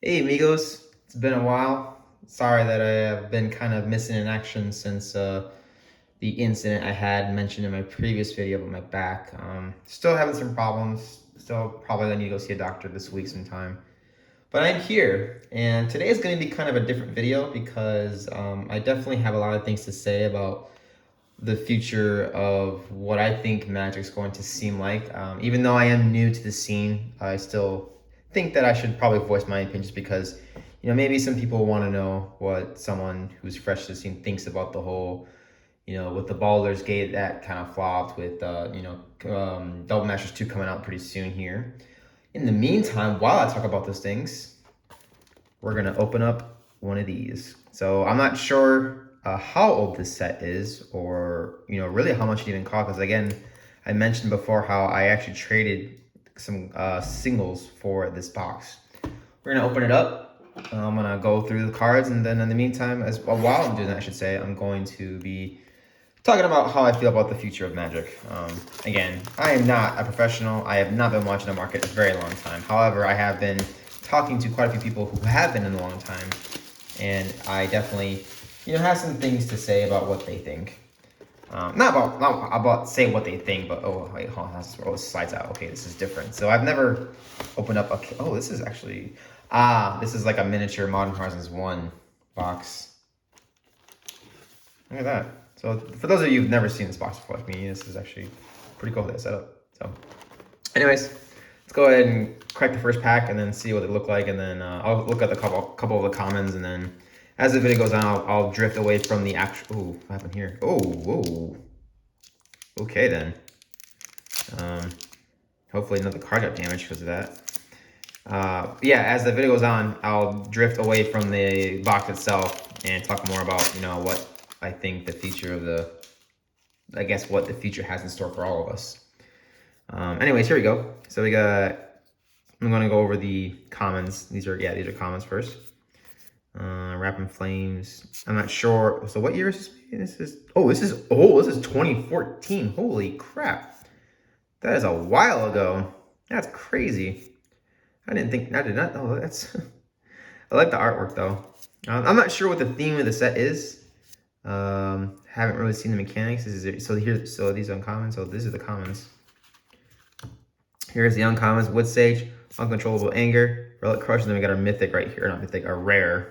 Hey amigos, it's been a while. Sorry that I have been kind of missing in action since the incident I had mentioned in my previous video about my back. Still having some problems. Still probably gonna need to go see a doctor this week sometime. But I'm here, and today is going to be kind of a different video because I definitely have a lot of things to say about the future of what I think Magic's going to seem like. Even though I am new to the scene, I still think that I should probably voice my opinion just because, maybe some people want to know what someone who's fresh to the scene thinks about the whole, with the Baldur's Gate that kind of flopped with, Double Masters 2 coming out pretty soon here. In the meantime, while I talk about those things, we're going to open up one of these. So I'm not sure how old this set is or, really how much it even cost. Because again, I mentioned before how I actually traded some singles for this box. We're going to open it up. I'm going to go through the cards. And then in the meantime, while I'm doing that, I should say, I'm going to be talking about how I feel about the future of Magic. Again, I am not a professional. I have not been watching the market a very long time. However, I have been talking to quite a few people who have been in a long time, and I definitely, have some things to say about what they think. Not about say what they think, but oh wait, hold on, it slides out. Okay, this is different. So I've never opened up a. Oh, this is actually this is like a miniature Modern Horizons 1 box. Look at that. So for those of you who've never seen this box before, like me, this is actually pretty cool setup. So anyways, let's go ahead and crack the first pack and then see what they look like, and then I'll look at the couple of the commons, and then as the video goes on, I'll drift away from the actual. Ooh, what happened here? Oh, whoa. Okay then. Hopefully another card got damaged because of that. Yeah, as the video goes on, I'll drift away from the box itself and talk more about, what I think the future of what the future has in store for all of us. Anyways, here we go. So I'm going to go over the commons. These are commons first. Rapid Flames. I'm not sure. So what year is this? This is 2014. Holy crap. That is a while ago. That's crazy. I did not know that's. I like the artwork though. I'm not sure what the theme of the set is. Haven't really seen the mechanics. So these are uncommon. So these are the commons. Here's the uncommons: Wood Sage, Uncontrollable Anger, Relic Crush, and then we got our mythic right here. Not mythic, our rare.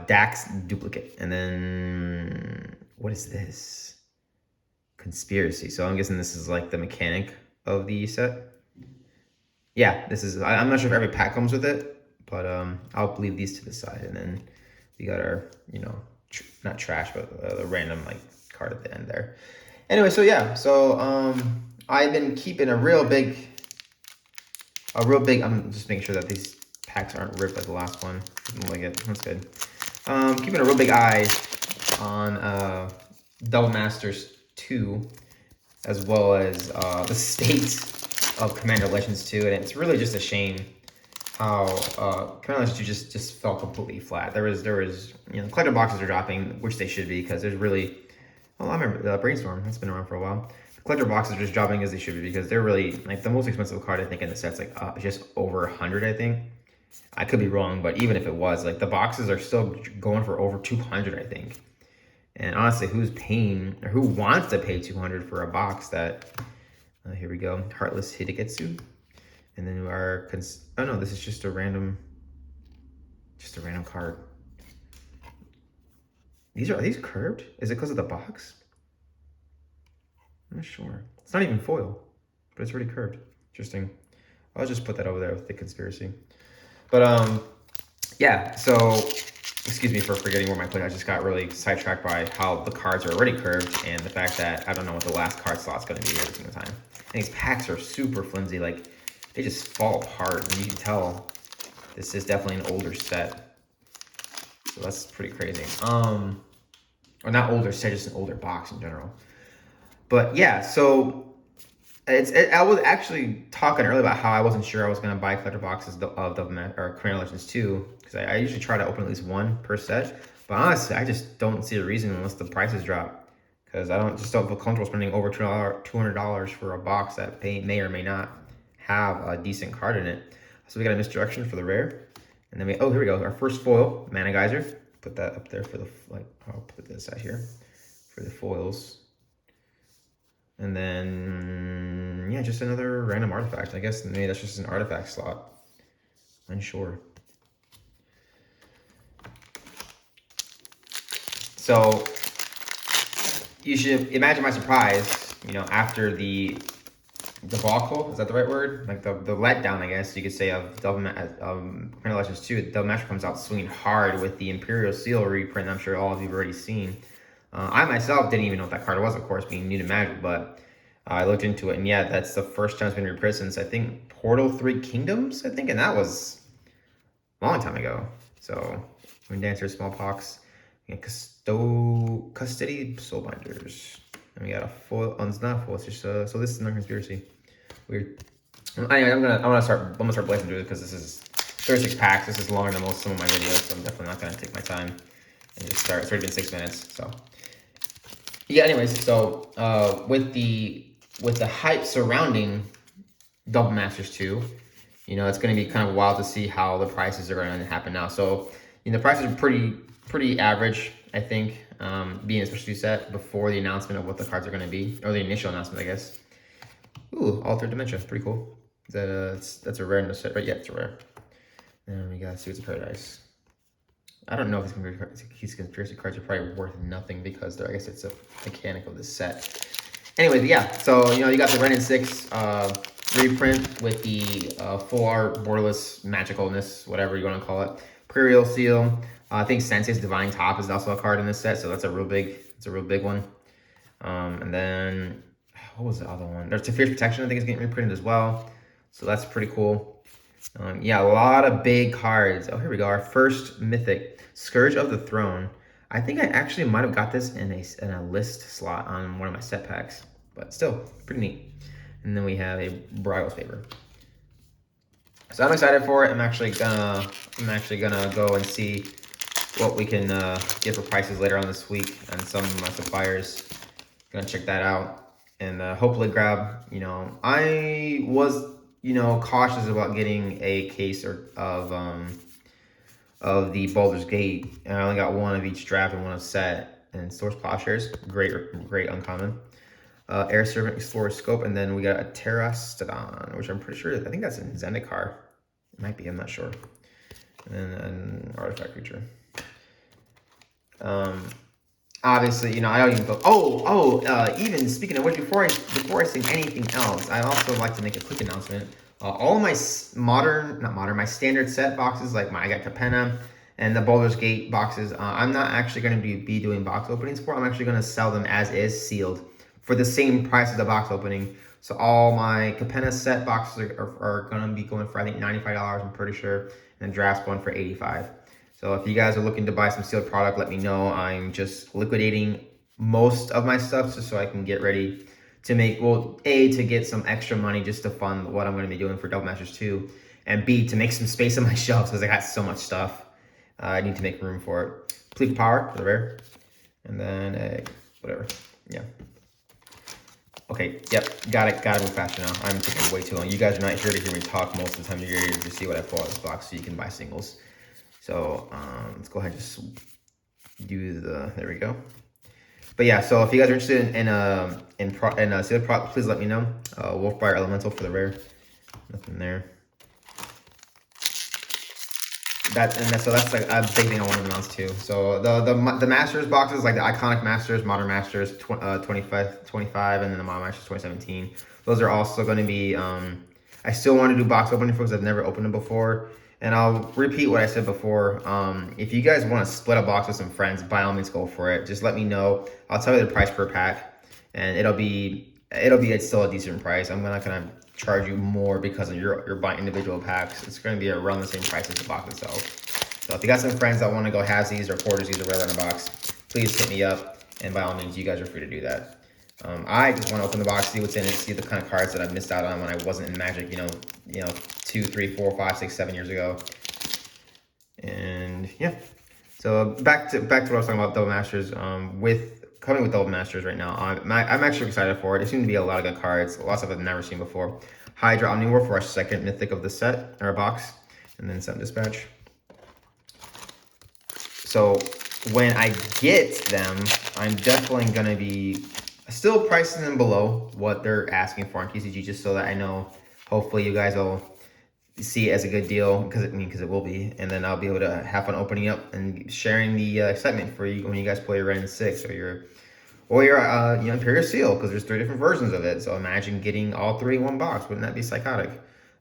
Dax Duplicate, and then what is this? Conspiracy. So I'm guessing this is like the mechanic of the set. Yeah, this is. I'm not sure if every pack comes with it, but I'll leave these to the side, and then we got our, not trash, but the random like card at the end there. Anyway, so yeah, I've been keeping a real big. I'm just making sure that these packs aren't ripped like the last one. Doesn't like it. That's good. Keeping a real big eye on Double Masters 2, as well as the state of Commander Legends 2, and it's really just a shame how Commander Legends 2 just fell completely flat. There was collector boxes are dropping, which they should be, because there's really. Well, I remember Brainstorm. That's been around for a while. Collector boxes are just dropping as they should be, because they're really like the most expensive card I think in the set's like just over 100, I think. I could be wrong, but even if it was, like, the boxes are still going for over 200, I think. And honestly, who's paying or who wants to pay 200 for a box that? Here we go, Heartless Hidegetsu, and then oh no, this is just a random card. Are these curved? Is it because of the box? I'm not sure. It's not even foil, but it's already curved. Interesting. I'll just put that over there with the conspiracy. But yeah, so excuse me for forgetting where my play. I just got really sidetracked by how the cards are already curved and the fact that I don't know what the last card slot's going to be every single time. And these packs are super flimsy, like they just fall apart, and you can tell this is definitely an older set. So that's pretty crazy. Or not older set, just an older box in general. But yeah, so I was actually talking earlier about how I wasn't sure I was going to buy collector boxes of Commander Legends 2, because I usually try to open at least one per set. But honestly, I just don't see a reason unless the prices drop, because I just don't feel comfortable spending over $200 for a box that may or may not have a decent card in it. So we got a misdirection for the rare. And then oh, here we go. Our first foil, Mana Geyser. Put that up there for the, I'll put this out here for the foils. And then, yeah, just another random artifact. I guess maybe that's just an artifact slot. Unsure. So you should imagine my surprise, you know, after the debacle, is that the right word? Like the letdown, I guess you could say, of Print Legends 2. Double Master comes out swinging hard with the Imperial Seal reprint. I'm sure all of you have already seen. I myself didn't even know what that card was, of course, being new to Magic, but I looked into it, and yeah, that's the first time it's been reprinted since, I think, Portal 3 Kingdoms, I think, and that was a long time ago. So, Wind Dancer, Smallpox, and Custody, Soulbinders. And we got a foil. Oh, it's not a foil. It's just so this is another conspiracy. Weird. Anyway, I'm gonna start blazing through it because this is 36 packs. This is longer than some of my videos, so I'm definitely not gonna take my time and just start. It's already been 6 minutes, so yeah. Anyways, so with the hype surrounding Double Masters 2, you know, it's gonna be kind of wild to see how the prices are gonna happen now. So, you know, the prices are pretty average, I think. Being a specialty set before the announcement of what the cards are going to be, or the initial announcement, I guess. Ooh, Altered Dementia, pretty cool. That's a rare in the set, right? Yeah, it's a rare. And we got Suits of Paradise. I don't know if these conspiracy cards are probably worth nothing because I guess it's a mechanic of the set. Anyways, yeah. So you know, you got the Ren and 6 reprint with the full art borderless magicalness, whatever you want to call it. Imperial Seal. I think Sensei's Divine Top is also a card in this set, so that's a real big one. And then what was the other one? There's Fierce Protection, I think, is getting reprinted as well, so that's pretty cool. Yeah, a lot of big cards. Oh, here we go. Our first mythic, Scourge of the Throne. I think I actually might have got this in a list slot on one of my set packs, but still pretty neat. And then we have a Bridal's Favor. So I'm excited for it. I'm actually gonna go and see what we can get for prices later on this week on some of my suppliers. Gonna check that out and hopefully grab, you know, I was, you know, cautious about getting a case of the Baldur's Gate, and I only got one of each draft and one of set. And Source Plowshares, great uncommon. Air Servant, Explorer Scope, and then we got a Terrastodon, which I'm pretty sure, I think that's in Zendikar. It might be, I'm not sure. And then an Artifact Creature. Obviously, you know, I don't even go. Even speaking of which, before I say anything else, I also like to make a quick announcement. All of my my standard set boxes, like I got Capenna and the Baldur's Gate boxes, I'm not actually going to be doing box openings for. I'm actually going to sell them as is, sealed, for the same price as the box opening. So all my Capenna set boxes are going to be going for, I think, $95, I'm pretty sure, and Draft's one for $85. So if you guys are looking to buy some sealed product, let me know. I'm just liquidating most of my stuff just so I can get ready to make, well, A, to get some extra money just to fund what I'm going to be doing for Double Masters 2, and B, to make some space on my shelves because I got so much stuff. I need to make room for it. Plead for Power for the rare. And then, whatever. Yeah. Okay, yep, gotta move faster now. I'm taking way too long. You guys are not here to hear me talk most of the time. You're here to see what I pull out of this box so you can buy singles. So let's go ahead and just do there we go. But yeah, so if you guys are interested in sealed product, please let me know. Wolfbriar Elemental for the rare. Nothing there. So that's like a big thing I want to announce too. So the Masters boxes, like the Iconic Masters, Modern Masters 25, and then the Modern Masters 2017. Those are also going to be. I still want to do box opening because I've never opened them before. And I'll repeat what I said before. If you guys want to split a box with some friends, by all means go for it. Just let me know. I'll tell you the price per pack, and it's still a decent price. I'm not gonna charge you more because you're buying individual packs. It's gonna be around the same price as the box itself. So if you got some friends that want to go halvesies or quartersies or whatever in a box, please hit me up. And by all means, you guys are free to do that. I just want to open the box, see what's in it, see the kind of cards that I missed out on when I wasn't in Magic, you know, 2, 3, 4, 5, 6, 7 years ago. And yeah, so back to what I was talking about Double Masters. Coming with Double Masters right now, I'm actually excited for it. There seem to be a lot of good cards, lots of I've never seen before. Hydra Omnivore for our second mythic of the set, or box, and then 7 Dispatch. So when I get them, I'm definitely going to be still pricing them below what they're asking for on TCG, just so that I know, hopefully you guys will see it as a good deal, because it will be, and then I'll be able to have fun opening up and sharing the excitement for you when you guys play your Ren 6 or your Imperial Seal, because there's 3 different versions of it. So imagine getting all 3 in one box. Wouldn't that be psychotic?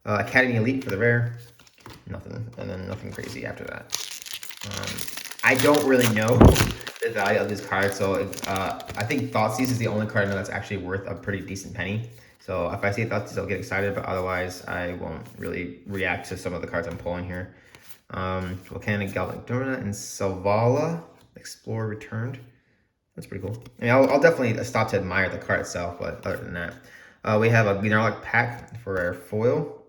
Academy Elite for the rare, nothing, and then nothing crazy after that. I don't really know the value of this card, so I think Thoughtseize is the only card I know that's actually worth a pretty decent penny. So if I see Thoughtseize, I'll get excited, but otherwise I won't really react to some of the cards I'm pulling here. Volcanic Galvanic Dorna and Selvala Explorer Returned. That's pretty cool. I mean, I'll definitely stop to admire the card itself, but other than that, we have a Gnarlok pack for our foil,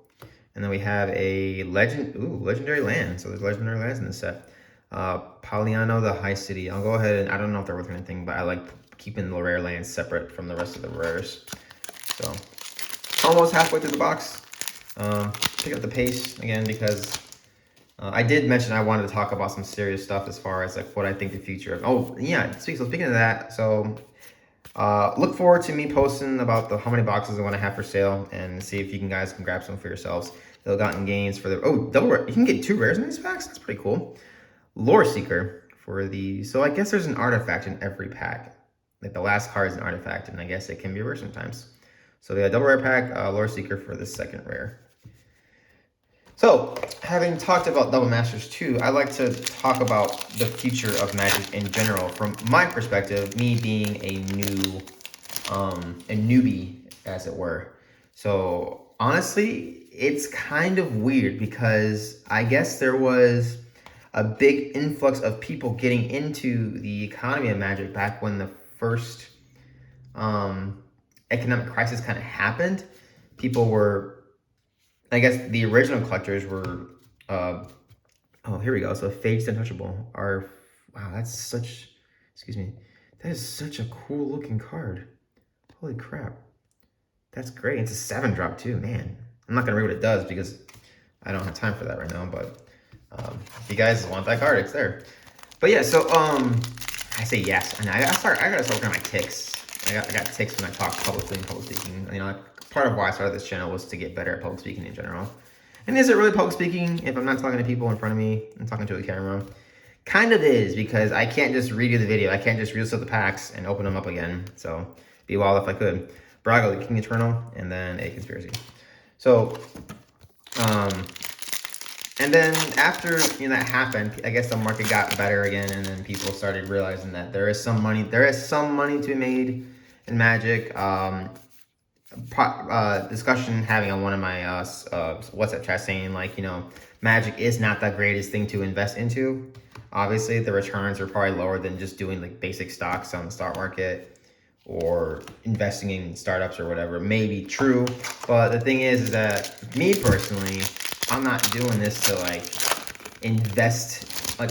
and then we have a legendary land. So there's legendary lands in this set. Poliano, the High City. I'll go ahead and I don't know if they're worth anything, but I like keeping the rare lands separate from the rest of the rares. So almost halfway through the box. Pick up the pace again because I did mention I wanted to talk about some serious stuff as far as like what I think the future of. Oh yeah, so speaking of that, so look forward to me posting about how many boxes I want to have for sale and see if you guys can grab some for yourselves. Ill-gotten gains for the double rare. You can get 2 rares in these packs. That's pretty cool. Lore Seeker for the, so I guess there's an artifact in every pack. Like the last card is an artifact, and I guess it can be reversed sometimes. So the double rare pack, Lore Seeker for the second rare. So, having talked about Double Masters 2, I like to talk about the future of Magic in general from my perspective, me being a newbie, as it were. So, honestly, it's kind of weird because I guess there was a big influx of people getting into the economy of Magic back when the first economic crisis kind of happened. People were, I guess the original collectors were, oh, here we go. So Fate's Untouchable are, wow, that's such, excuse me, that is such a cool looking card. Holy crap. That's great. It's a 7-drop too, man. I'm not gonna read what it does because I don't have time for that right now, but if you guys want that card, it's there. But yeah, so I say yes, and I gotta start working on my tics. I got tics when I talk publicly and public speaking. You know, like, part of why I started this channel was to get better at public speaking in general. And is it really public speaking if I'm not talking to people in front of me and talking to the camera? Kind of is, because I can't just redo the video. I can't just reset the packs and open them up again. So be wild if I could. Brago, the King Eternal, and then a Conspiracy. So and then after that happened, I guess the market got better again, and then people started realizing that there is some money to be made in Magic. Discussion having on one of my WhatsApp chats saying, like, Magic is not the greatest thing to invest into. Obviously, the returns are probably lower than just doing like basic stocks on the stock market or investing in startups or whatever. Maybe true, but the thing is that me personally, I'm not doing this to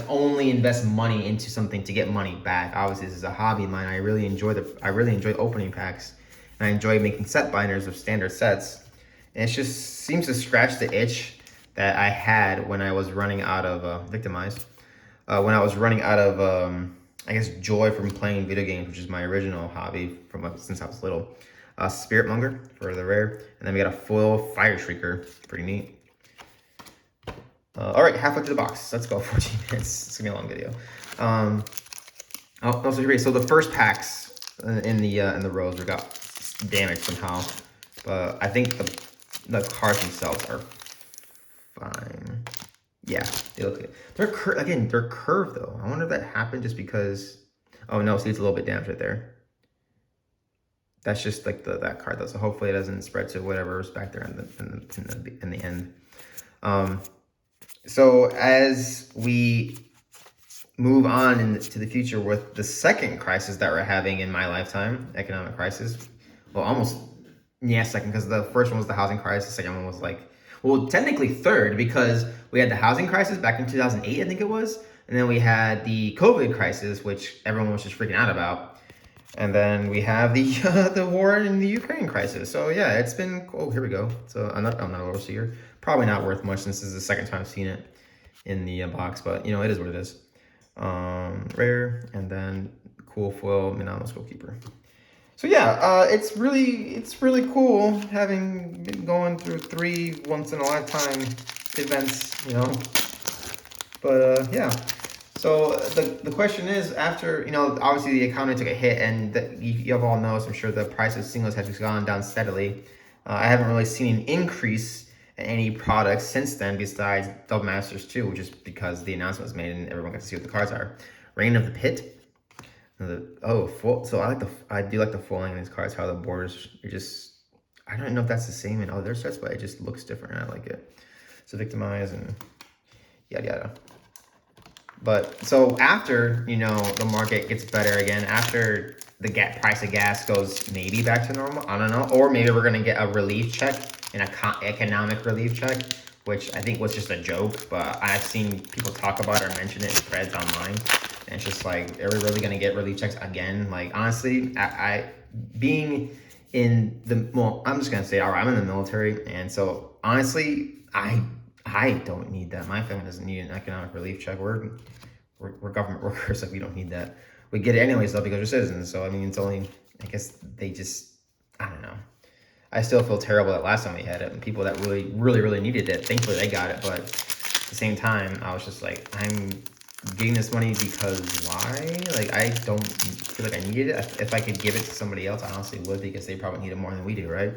only invest money into something to get money back. Obviously, this is a hobby of mine. I really enjoy opening packs, and I enjoy making set binders of standard sets. And it just seems to scratch the itch that I had when I was running out of Victimized. When I was running out of I guess joy from playing video games, which is my original hobby since I was little. Spirit Monger for the rare, and then we got a foil Fire Shrieker, pretty neat. All right, halfway through the box. Let's go. 14 minutes. It's gonna be a long video. So the first packs in the rows we got damaged somehow, but I think the cards themselves are fine. Yeah, they look good. They're curved though. I wonder if that happened just because. Oh no, see, it's a little bit damaged right there. That's just like that card though. So hopefully it doesn't spread to whatever's back there in the end. So as we move on into the future with the second crisis that we're having in my lifetime, economic crisis. Well, second, because the first one was the housing crisis. The second one was technically third, because we had the housing crisis back in 2008, I think it was. And then we had the COVID crisis, which everyone was just freaking out about. And then we have the the war in the Ukraine crisis. So yeah, it's been, oh, here we go. So I'm not overseer. Probably not worth much since this is the second time I've seen it in the box, but you know, it is what it is. Rare, and then cool foil Minamos Goalkeeper. So yeah, it's really cool having been going through 3 once in a lifetime events, you know. But yeah. So the question is, after, you know, obviously the economy took a hit, and you have all noticed, I'm sure, the price of singles has just gone down steadily. I haven't really seen an increase in any products since then, besides Double Masters 2, which is because the announcement was made and everyone got to see what the cards are. Reign of the Pit. So I do like the foiling in these cards, how the borders are just, I don't know if that's the same in other sets, but it just looks different and I like it. So Victimize and yada yada. But so after, you know, the market gets better again, after the price of gas goes maybe back to normal, I don't know, or maybe we're gonna get a relief check, an economic relief check, which I think was just a joke, but I've seen people talk about it or mention it in threads online, and it's just like, are we really gonna get relief checks again? Like, honestly, I being in the, well, I'm just gonna say, all right, I'm in the military, and so honestly, I don't need that. My family doesn't need an economic relief check. We're government workers, like we don't need that. We get it anyways though because we're citizens. So I mean, it's only, I guess they just, I don't know. I still feel terrible that last time we had it, and people that really needed it, thankfully they got it. But at the same time, I was just like, I'm getting this money because why? Like, I don't feel like I needed it. If I could give it to somebody else, I honestly would, because they probably need it more than we do, right?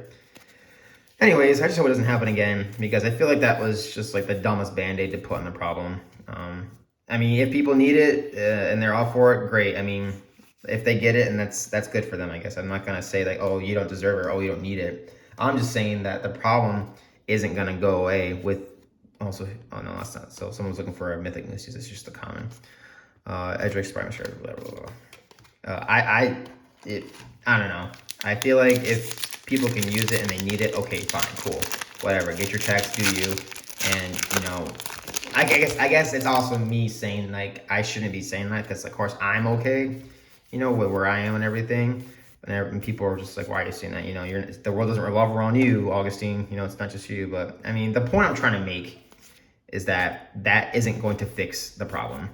Anyways, I just hope it doesn't happen again, because I feel like that was just like the dumbest band-aid to put on the problem. I mean, if people need it and they're all for it, great. I mean, if they get it, and that's good for them, I guess. I'm not gonna say like, oh, you don't deserve it, or oh, you don't need it. I'm just saying that the problem isn't gonna go away with also. Oh no, that's not. So someone's looking for a mythic Lucius. It's just a common. Edric Sprite Shard, blah blah blah. I don't know. I feel like if people can use it and they need it, okay, fine, cool, whatever. Get your checks, do you? And you know, I guess it's also me saying like I shouldn't be saying that, because of course I'm okay, you know, with where I am and everything. And people are just like, why are you saying that? You know, the world doesn't revolve around you, Augustine. You know, it's not just you. But I mean, the point I'm trying to make is that that isn't going to fix the problem.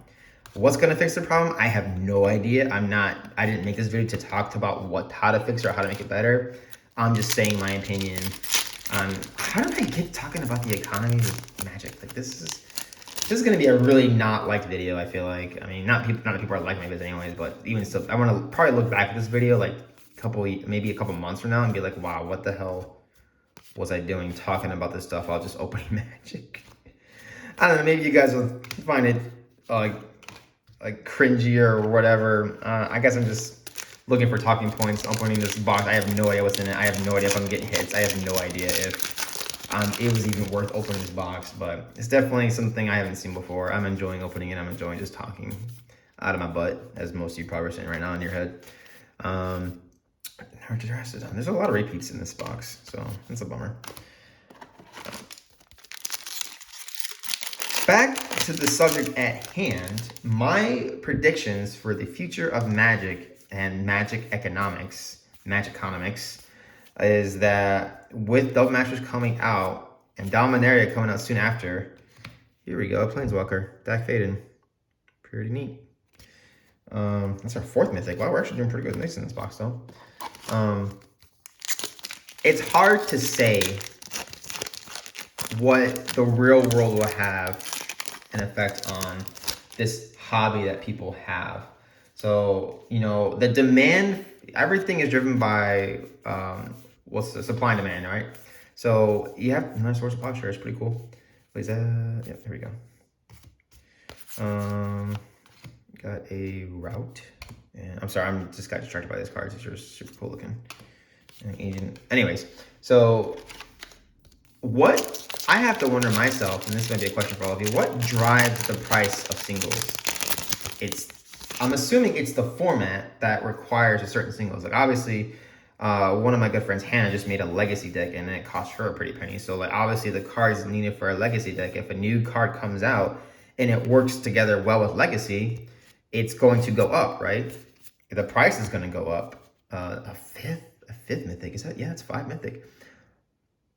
What's going to fix the problem? I have no idea. I didn't make this video to talk about how to fix it or how to make it better. I'm just saying my opinion on how did I get talking about the economy with Magic? Like, this is going to be a really not liked video, I feel like. I mean, not that people are liking my videos anyways, but even still, I want to probably look back at this video like maybe a couple months from now and be like, wow, what the hell was I doing talking about this stuff while just opening Magic? I don't know, maybe you guys will find it like cringy or whatever. I guess I'm just looking for talking points, opening this box. I have no idea what's in it. I have no idea if I'm getting hits. I have no idea if it was even worth opening this box, but it's definitely something I haven't seen before. I'm enjoying opening it. I'm enjoying just talking out of my butt, as most of you probably are saying right now in your head. There's a lot of repeats in this box, so that's a bummer. Back to the subject at hand, my predictions for the future of Magic and Magic economics, is that with Double Masters coming out and Dominaria coming out soon after, here we go, Planeswalker, Dak Faden. Pretty neat. That's our 4th mythic. Wow, we're actually doing pretty good mix in this box though. It's hard to say what the real world will have an effect on this hobby that people have. So, you know, the demand, everything is driven by what's the supply and demand, right? So you have another source of posture. It's pretty cool. What is that? Yep, here we go. Got a route, and I'm sorry, I'm just got distracted by these cards. These are super cool looking. And agent. Anyways, so what I have to wonder myself, and this might be a question for all of you, what drives the price of singles? I'm assuming it's the format that requires a certain singles. Like, obviously, one of my good friends, Hannah, just made a legacy deck, and it cost her a pretty penny. So, like, obviously, the cards needed for a legacy deck, if a new card comes out and it works together well with legacy, it's going to go up, right? the price is going to go up. A fifth mythic. Is that? Yeah, it's 5 mythic.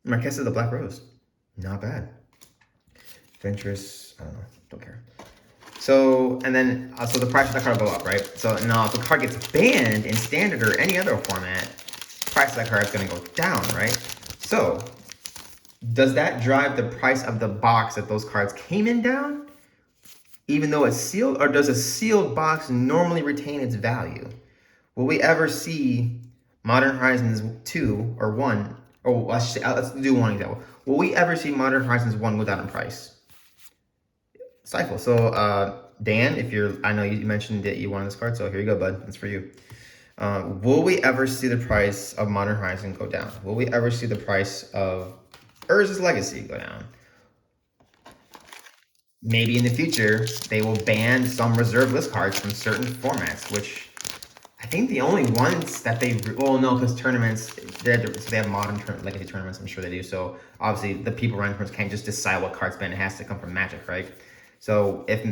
Marquesa the Black Rose. Not bad. Venturous, I don't know, don't care. So, and then, so the price of the card will go up, right? So now if the card gets banned in standard or any other format, the price of that card is going to go down, right? So, does that drive the price of the box that those cards came in down, even though it's sealed? Or does a sealed box normally retain its value? Will we ever see Modern Horizons 2 or 1, or let's do one example. Will we ever see Modern Horizons 1 go down in price? Stifle. So, Dan, if you're, I know you mentioned that you wanted this card, so here you go, bud. It's for you. Will we ever see the price of Modern Horizon go down? Will we ever see the price of Urza's Legacy go down? Maybe in the future, they will ban some reserve list cards from certain formats, which I think the only ones that they, well, no, because tournaments, so they have modern legacy tournaments, I'm sure they do. So obviously the people running tournaments can't just decide what cards ban. It has to come from Magic, right? So if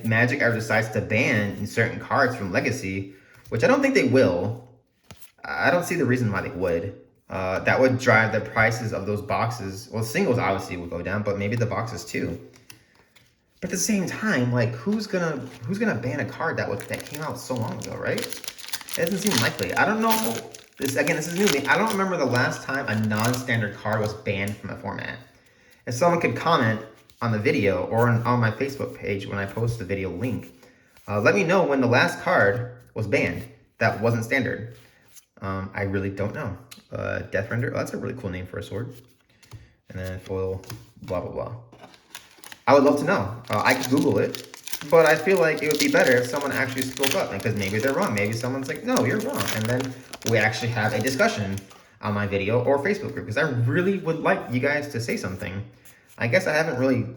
Magic ever decides to ban certain cards from Legacy, which I don't think they will, I don't see the reason why they would. That would drive the prices of those boxes. Well, singles obviously would go down, but maybe the boxes too. But at the same time, like who's gonna ban a card that came out so long ago, right? It doesn't seem likely. I don't know. This is new to me. I don't remember the last time a non-standard card was banned from a format. If someone could comment on the video or on my Facebook page when I post the video link, let me know when the last card was banned that wasn't standard. I really don't know. Death Render, oh, that's a really cool name for a sword. And then foil, blah, blah, blah. I would love to know. I could Google it, but I feel like it would be better if someone actually spoke up, because maybe they're wrong. Maybe someone's like, no, you're wrong. And then we actually have a discussion on my video or Facebook group, because I really would like you guys to say something. I guess I haven't really,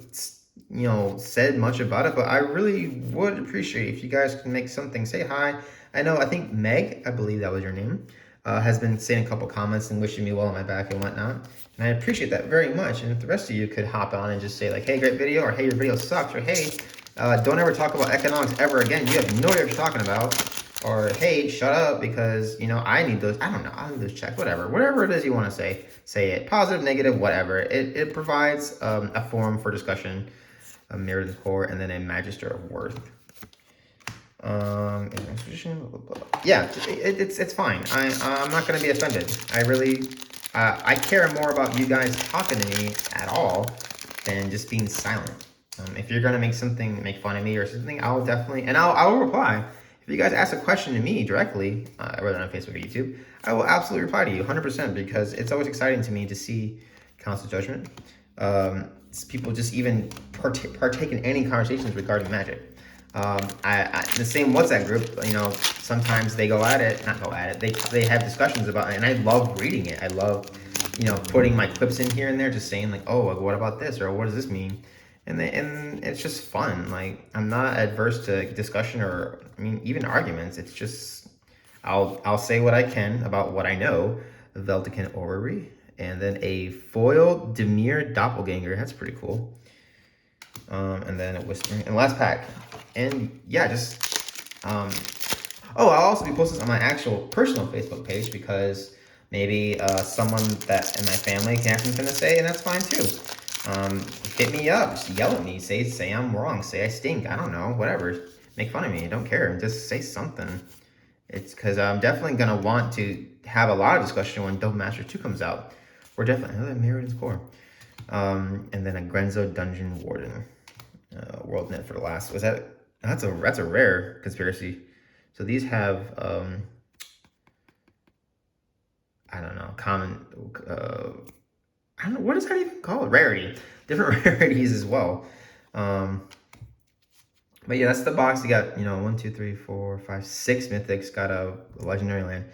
said much about it, but I really would appreciate if you guys can make something. Say hi. I think Meg, I believe that was your name, has been saying a couple comments and wishing me well on my back and whatnot. And I appreciate that very much. And if the rest of you could hop on and just say like, hey, great video, or hey, your video sucks, or hey, don't ever talk about economics ever again. You have no idea what you're talking about. Or hey, shut up because, I need those. I don't know. I need those checks, whatever it is you want to say. Say it, positive, negative, whatever. It provides a forum for discussion, a mirror to the core, and then a magister of worth. Yeah, it's fine. I'm not going to be offended. I care more about you guys talking to me at all than just being silent. If you're going to make fun of me or something, I'll definitely, and I'll reply. If you guys ask a question to me directly, whether on Facebook or YouTube, I will absolutely reply to you 100%, because it's always exciting to me to see Council Judgment. People just even partake in any conversations regarding Magic. The same WhatsApp group, sometimes they they have discussions about it, and I love reading it. I love, putting my clips in here and there, just saying like, oh, what about this, or what does this mean? And it's just fun. Like, I'm not adverse to discussion or, even arguments. It's just, I'll say what I can about what I know. Veltican Orrery, and then a foil Demir Doppelganger. That's pretty cool. And then a Whispering, and last pack. And yeah, I'll also be posting this on my actual personal Facebook page, because maybe someone that in my family can have something to say, and that's fine too. Hit me up, just yell at me, say I'm wrong, say I stink, I don't know, whatever. Make fun of me, I don't care, just say something. It's because I'm definitely gonna want to have a lot of discussion when Double Master 2 comes out. We're definitely another Mirrodin's Core. And then a Grenzo Dungeon Warden. WorldNet for the last. That's a rare conspiracy. So these have I don't know, common I don't know, what is that even called? Rarity. Different rarities as well. But yeah, that's the box. You got, 1, 2, 3, 4, 5, 6 mythics, got a legendary land.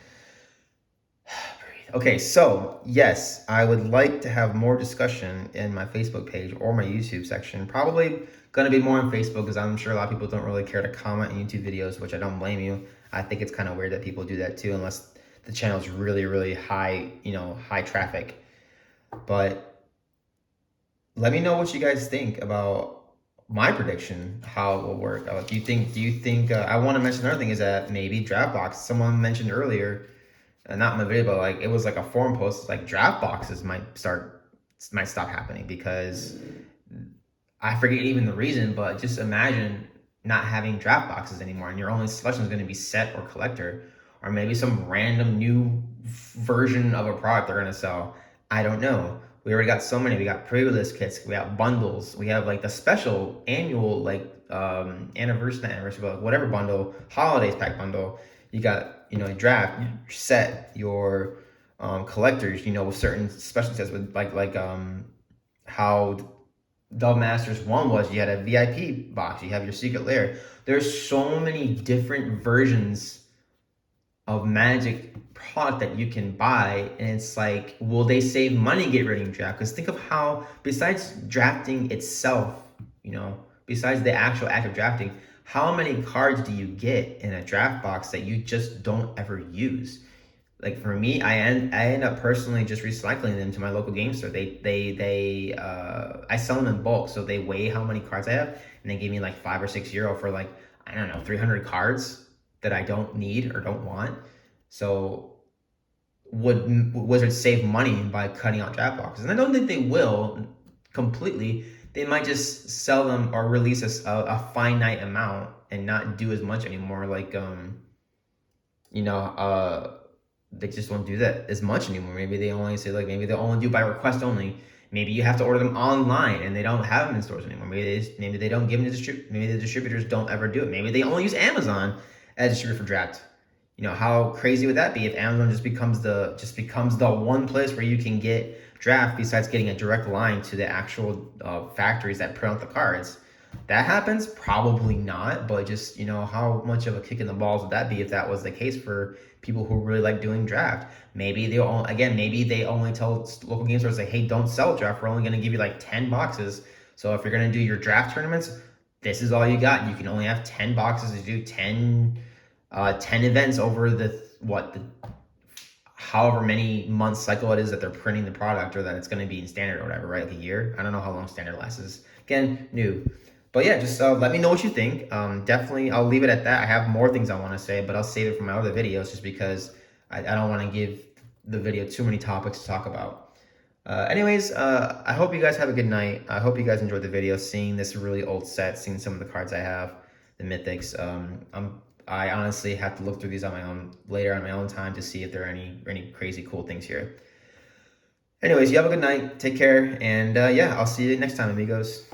Okay, so yes, I would like to have more discussion in my Facebook page or my YouTube section. Probably going to be more on Facebook, because I'm sure a lot of people don't really care to comment on YouTube videos, which I don't blame you. I think it's kind of weird that people do that too, unless the channel is really, really high, high traffic. But let me know what you guys think about my prediction how it will work. Do you think I want to mention another thing is that maybe draft box, someone mentioned earlier, not in the video, but like it was like a forum post, like draft boxes might stop happening because I forget even the reason, but just imagine not having draft boxes anymore and your only selection is going to be set or collector, or maybe some random new version of a product they're going to sell. I don't know. We already got so many. We got pre-release kits. We got bundles. We have like the special annual, like anniversary, not anniversary, but whatever bundle, holidays pack bundle. You got, draft, set, your collectors, with certain special sets with how Dove Masters 1 was you had a VIP box, you have your secret lair. There's so many different versions of Magic product that you can buy, and it's like, will they save money get ready to draft? Because think of how, besides drafting itself, besides the actual act of drafting, how many cards do you get in a draft box that you just don't ever use? Like for me, I end up personally just recycling them to my local game store. I sell them in bulk, so they weigh how many cards I have, and they give me like €5 or €6 for like, I don't know, 300 cards that I don't need or don't want. So would Wizards save money by cutting out draft boxes? And I don't think they will completely. They might just sell them or release a finite amount and not do as much anymore. Like you know they just won't do that as much anymore. Maybe they only say like maybe they'll only do by request only. Maybe you have to order them online and they don't have them in stores anymore. Maybe they don't give them to maybe the distributors don't ever do it. Maybe they only use Amazon as a distributor for draft. How crazy would that be if Amazon just becomes the one place where you can get draft besides getting a direct line to the actual factories that print out the cards? That happens? Probably not, but just, how much of a kick in the balls would that be if that was the case for people who really like doing draft? Maybe maybe they only tell local game stores like, hey, don't sell draft. We're only going to give you like 10 boxes. So if you're going to do your draft tournaments, this is all you got. You can only have 10 boxes to do 10 events over the however many month cycle it is that they're printing the product, or that it's going to be in standard or whatever, right? Like a year. I don't know how long standard lasts. Again, new. But yeah, just let me know what you think. Definitely, I'll leave it at that. I have more things I want to say, but I'll save it for my other videos just because I don't want to give the video too many topics to talk about. Anyways, I hope you guys have a good night. I hope you guys enjoyed the video, seeing this really old set, seeing some of the cards I have, the mythics. I honestly have to look through these on my own later on my own time to see if there are any crazy cool things here. Anyways, you have a good night. Take care, and yeah, I'll see you next time, amigos.